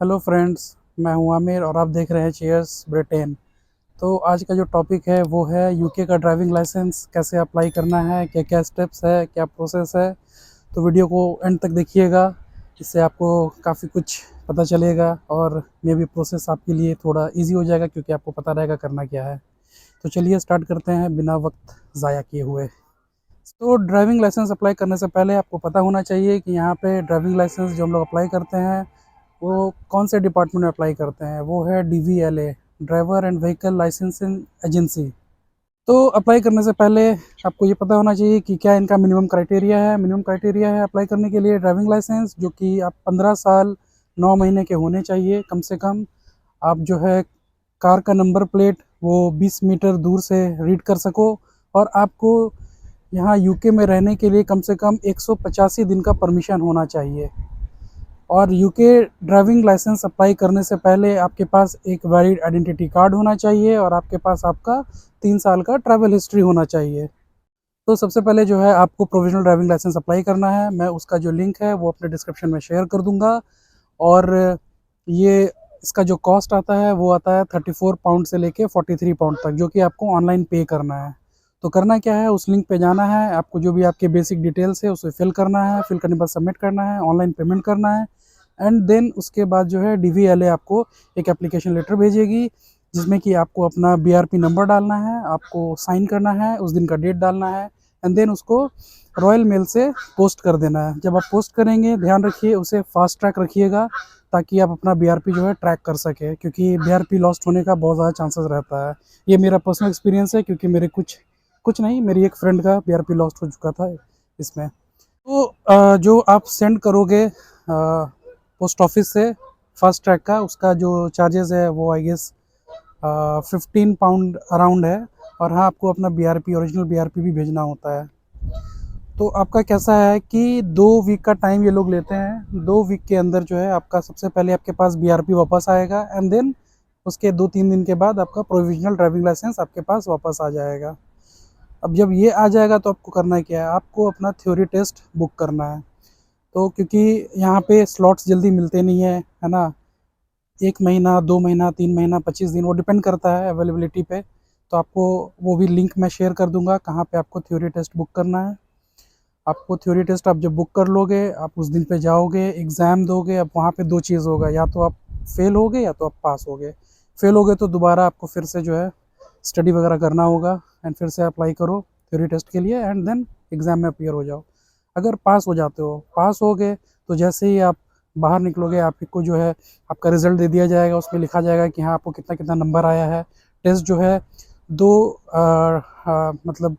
Hello friends. मैं हूं आमिर और आप देख रहे हैं चीयर्स ब्रिटेन। तो आज का जो टॉपिक है वो है यूके का ड्राइविंग लाइसेंस कैसे अप्लाई करना है, क्या क्या स्टेप्स है, क्या प्रोसेस है। तो वीडियो को एंड तक देखिएगा, इससे आपको काफ़ी कुछ पता चलेगा और मे भी प्रोसेस आपके लिए थोड़ा इजी हो जाएगा क्योंकि आपको पता रहेगा करना क्या है। तो चलिए स्टार्ट करते हैं बिना वक्त ज़ाया किए हुए। तो ड्राइविंग लाइसेंस अप्लाई करने से पहले आपको पता होना चाहिए कि यहाँ पे ड्राइविंग लाइसेंस जो हम लोग अप्लाई करते हैं वो कौन से डिपार्टमेंट में अप्लाई करते हैं। वो है DVLA, driver and vehicle licensing agency. तो अप्लाई करने से पहले आपको ये पता होना चाहिए कि क्या इनका मिनिमम क्राइटेरिया है। मिनिमम क्राइटेरिया है अप्लाई करने के लिए ड्राइविंग लाइसेंस जो कि आप 15 साल 9 महीने के होने चाहिए कम से कम। आप जो है कार का नंबर प्लेट वो 20 मीटर दूर से रीड कर सको, और आपको यहाँ यूके में रहने के लिए कम से कम 185 दिन का परमिशन होना चाहिए। और यूके ड्राइविंग लाइसेंस अप्लाई करने से पहले आपके पास एक वैलिड आइडेंटिटी कार्ड होना चाहिए और आपके पास आपका 3 साल का ट्रैवल हिस्ट्री होना चाहिए। तो सबसे पहले जो है आपको प्रोविजनल ड्राइविंग लाइसेंस अप्लाई करना है। मैं उसका जो लिंक है वो अपने डिस्क्रिप्शन में शेयर कर दूंगा। और ये इसका जो कॉस्ट आता है वो आता है 34 पाउंड से लेके 43 पाउंड तक, जो कि आपको ऑनलाइन पे करना है। तो करना क्या है, उस लिंक पे जाना है, आपको जो भी आपके बेसिक डिटेल्स है उसे फिल करना है, फिल करने के बाद सबमिट करना है, ऑनलाइन पेमेंट करना है। एंड देन उसके बाद जो है DVLA आपको एक एप्लीकेशन लेटर भेजेगी जिसमें कि आपको अपना BRP नंबर डालना है, आपको साइन करना है, उस दिन का डेट डालना है, एंड देन उसको रॉयल मेल से पोस्ट कर देना है। जब आप पोस्ट करेंगे ध्यान रखिए उसे फास्ट ट्रैक रखिएगा ताकि आप अपना BRP जो है ट्रैक कर सके, क्योंकि BRP लॉस्ट होने का बहुत ज़्यादा चांसेस रहता है। ये मेरा पर्सनल एक्सपीरियंस है क्योंकि मेरे कुछ कुछ नहीं, मेरी एक फ्रेंड का BRP लॉस्ट हो चुका था इसमें। तो जो आप सेंड करोगे पोस्ट ऑफिस से फास्ट ट्रैक का, उसका जो चार्जेस है वो आई गेस 15 पाउंड अराउंड है। और हाँ, आपको अपना BRP ओरिजिनल BRP भी भेजना होता है। तो आपका कैसा है कि 2 वीक का टाइम ये लोग लेते हैं। 2 वीक के अंदर जो है आपका सबसे पहले आपके पास BRP वापस आएगा, एंड देन उसके 2-3 दिन के बाद आपका प्रोविजनल ड्राइविंग लाइसेंस आपके पास वापस आ जाएगा। अब जब ये आ जाएगा तो आपको करना क्या है, आपको अपना थ्योरी टेस्ट बुक करना है। तो क्योंकि यहाँ पे स्लॉट्स जल्दी मिलते नहीं है ना, 1 महीना 2 महीना 3 महीना 25 दिन, वो डिपेंड करता है अवेलेबिलिटी पे। तो आपको वो भी लिंक मैं शेयर कर दूंगा कहाँ पे आपको थ्योरी टेस्ट बुक करना है। आपको थ्योरी टेस्ट आप जब बुक कर लोगे, आप उस दिन पे जाओगे, एग्ज़ाम दोगे। अब वहाँ पे 2 चीज़ होगा, या तो आप फेल होगे या तो आप पास होगे। फेल होगे तो दोबारा आपको फिर से जो है स्टडी वगैरह करना होगा, एंड फिर से अप्लाई करो थ्योरी टेस्ट के लिए, एंड देन एग्ज़ाम में अपीयर हो जाओ। अगर पास हो जाते हो, पास हो गए, तो जैसे ही आप बाहर निकलोगे आपको जो है आपका रिज़ल्ट दे दिया जाएगा। उसमें लिखा जाएगा कि हाँ आपको कितना कितना नंबर आया है। टेस्ट जो है दो मतलब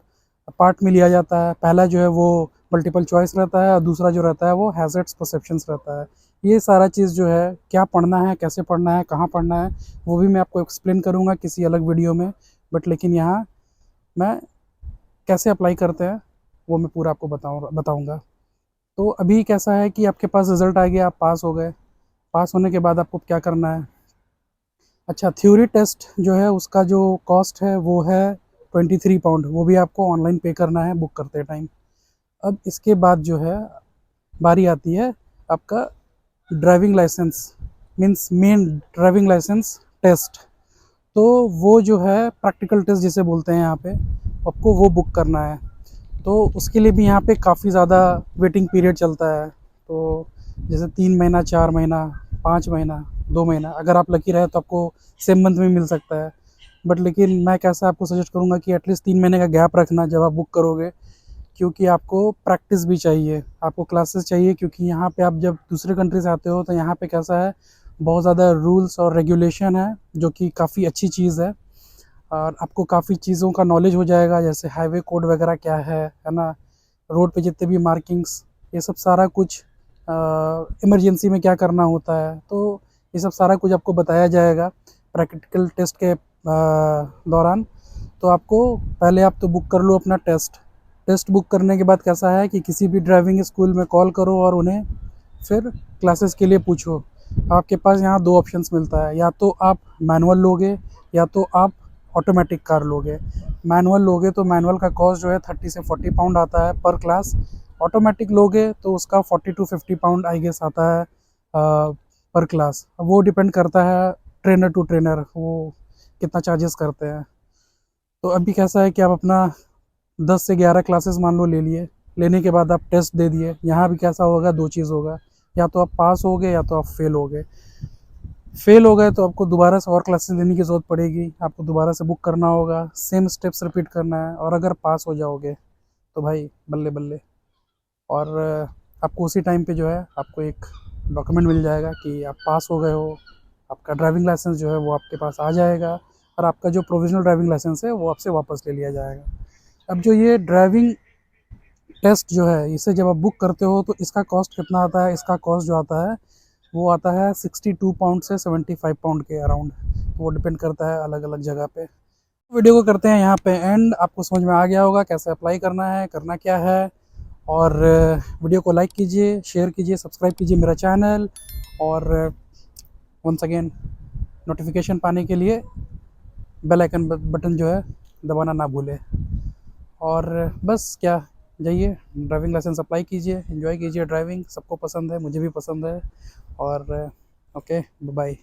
पार्ट में लिया जाता है। पहला जो है वो मल्टीपल चॉइस रहता है और दूसरा जो रहता है वो हैज़र्ड्स परसेप्शंस रहता है। ये सारा चीज़ जो है क्या पढ़ना है, कैसे पढ़ना है, कहाँ पढ़ना है, वो भी मैं आपको एक्सप्लेन करूँगा किसी अलग वीडियो में। बट लेकिन यहाँ मैं कैसे अप्लाई करते हैं वो मैं पूरा आपको बताऊँगा। तो अभी कैसा है कि आपके पास रिज़ल्ट आ गया, आप पास हो गए। पास होने के बाद आपको क्या करना है। अच्छा, थ्योरी टेस्ट जो है उसका जो कॉस्ट है वो है 23 पाउंड। वो भी आपको ऑनलाइन पे करना है बुक करते टाइम। अब इसके बाद जो है बारी आती है आपका driving licence, means main driving licence test. तो वो जो है प्रैक्टिकल टेस्ट जिसे बोलते हैं यहाँ पे, आपको वो बुक करना है। तो उसके लिए भी यहाँ पे काफ़ी ज़्यादा वेटिंग पीरियड चलता है। तो जैसे 3 महीना, 4 महीना, 5 महीना, 2 महीना, अगर आप लकी रहे तो आपको सेम मंथ में मिल सकता है। बट लेकिन मैं कैसा आपको सजेस्ट करूँगा कि एटलीस्ट 3 महीने का गैप रखना जब आप बुक करोगे, क्योंकि आपको प्रैक्टिस भी चाहिए, आपको क्लासेस चाहिए। क्योंकि यहाँ पे आप जब दूसरे कंट्री से आते हो तो यहाँ पे कैसा है, बहुत ज़्यादा रूल्स और रेगुलेशन है जो कि काफ़ी अच्छी चीज़ है। और आपको काफ़ी चीज़ों का नॉलेज हो जाएगा, जैसे हाईवे कोड वगैरह क्या है ना, रोड पे जितने भी मार्किंग्स, ये सब सारा कुछ, इमरजेंसी में क्या करना होता है, तो ये सब सारा कुछ आपको बताया जाएगा प्रैक्टिकल टेस्ट के दौरान। तो आपको पहले आप तो बुक कर लो अपना टेस्ट। टेस्ट बुक करने के बाद कैसा है कि किसी भी ड्राइविंग स्कूल में कॉल करो और उन्हें फिर क्लासेस के लिए पूछो। आपके पास यहाँ 2 ऑप्शंस मिलता है, या तो आप मैनुअल लोगे या तो आप ऑटोमेटिक कार लोगे। मैनुअल लोगे तो मैनुअल का कॉस्ट जो है 30 से 40 पाउंड आता है पर क्लास। ऑटोमेटिक लोगे तो उसका 40 to 50 पाउंड आई गेस आता है पर क्लास। अब वो डिपेंड करता है ट्रेनर टू ट्रेनर, वो कितना चार्जेस करते हैं। तो अभी कैसा है कि आप अपना 10 से 11 क्लासेस मान लो ले लिए, लेने के बाद आप टेस्ट दे दिए। यहाँ भी कैसा होगा, दो चीज़ होगा, या तो आप पास हो गए या तो आप फेल हो गए। फेल हो गए तो आपको दोबारा से और क्लासेस लेने की ज़रूरत पड़ेगी, आपको दोबारा से बुक करना होगा, सेम स्टेप्स रिपीट करना है। और अगर पास हो जाओगे तो भाई बल्ले बल्ले। और आपको उसी टाइम पे जो है आपको एक डॉक्यूमेंट मिल जाएगा कि आप पास हो गए हो, आपका ड्राइविंग लाइसेंस जो है वो आपके पास आ जाएगा, और आपका जो प्रोविजनल ड्राइविंग लाइसेंस है वो आपसे वापस ले लिया जाएगा। अब जो ये ड्राइविंग टेस्ट जो है, इसे जब आप बुक करते हो तो इसका कॉस्ट कितना आता है? इसका कॉस्ट जो आता है वो आता है 62 पाउंड से 75 पाउंड के अराउंड। तो वो डिपेंड करता है अलग अलग जगह पे। वीडियो को करते हैं यहाँ पे एंड। आपको समझ में आ गया होगा कैसे अप्लाई करना है, करना क्या है। और वीडियो को लाइक कीजिए, शेयर कीजिए, सब्सक्राइब कीजिए मेरा चैनल। और वंस अगेन नोटिफिकेशन पाने के लिए बेल आइकन बटन जो है दबाना ना भूलें। और बस क्या, जाइए ड्राइविंग लाइसेंस अप्लाई कीजिए, एंजॉय कीजिए ड्राइविंग। सबको पसंद है, मुझे भी पसंद है। और ओके, बाय।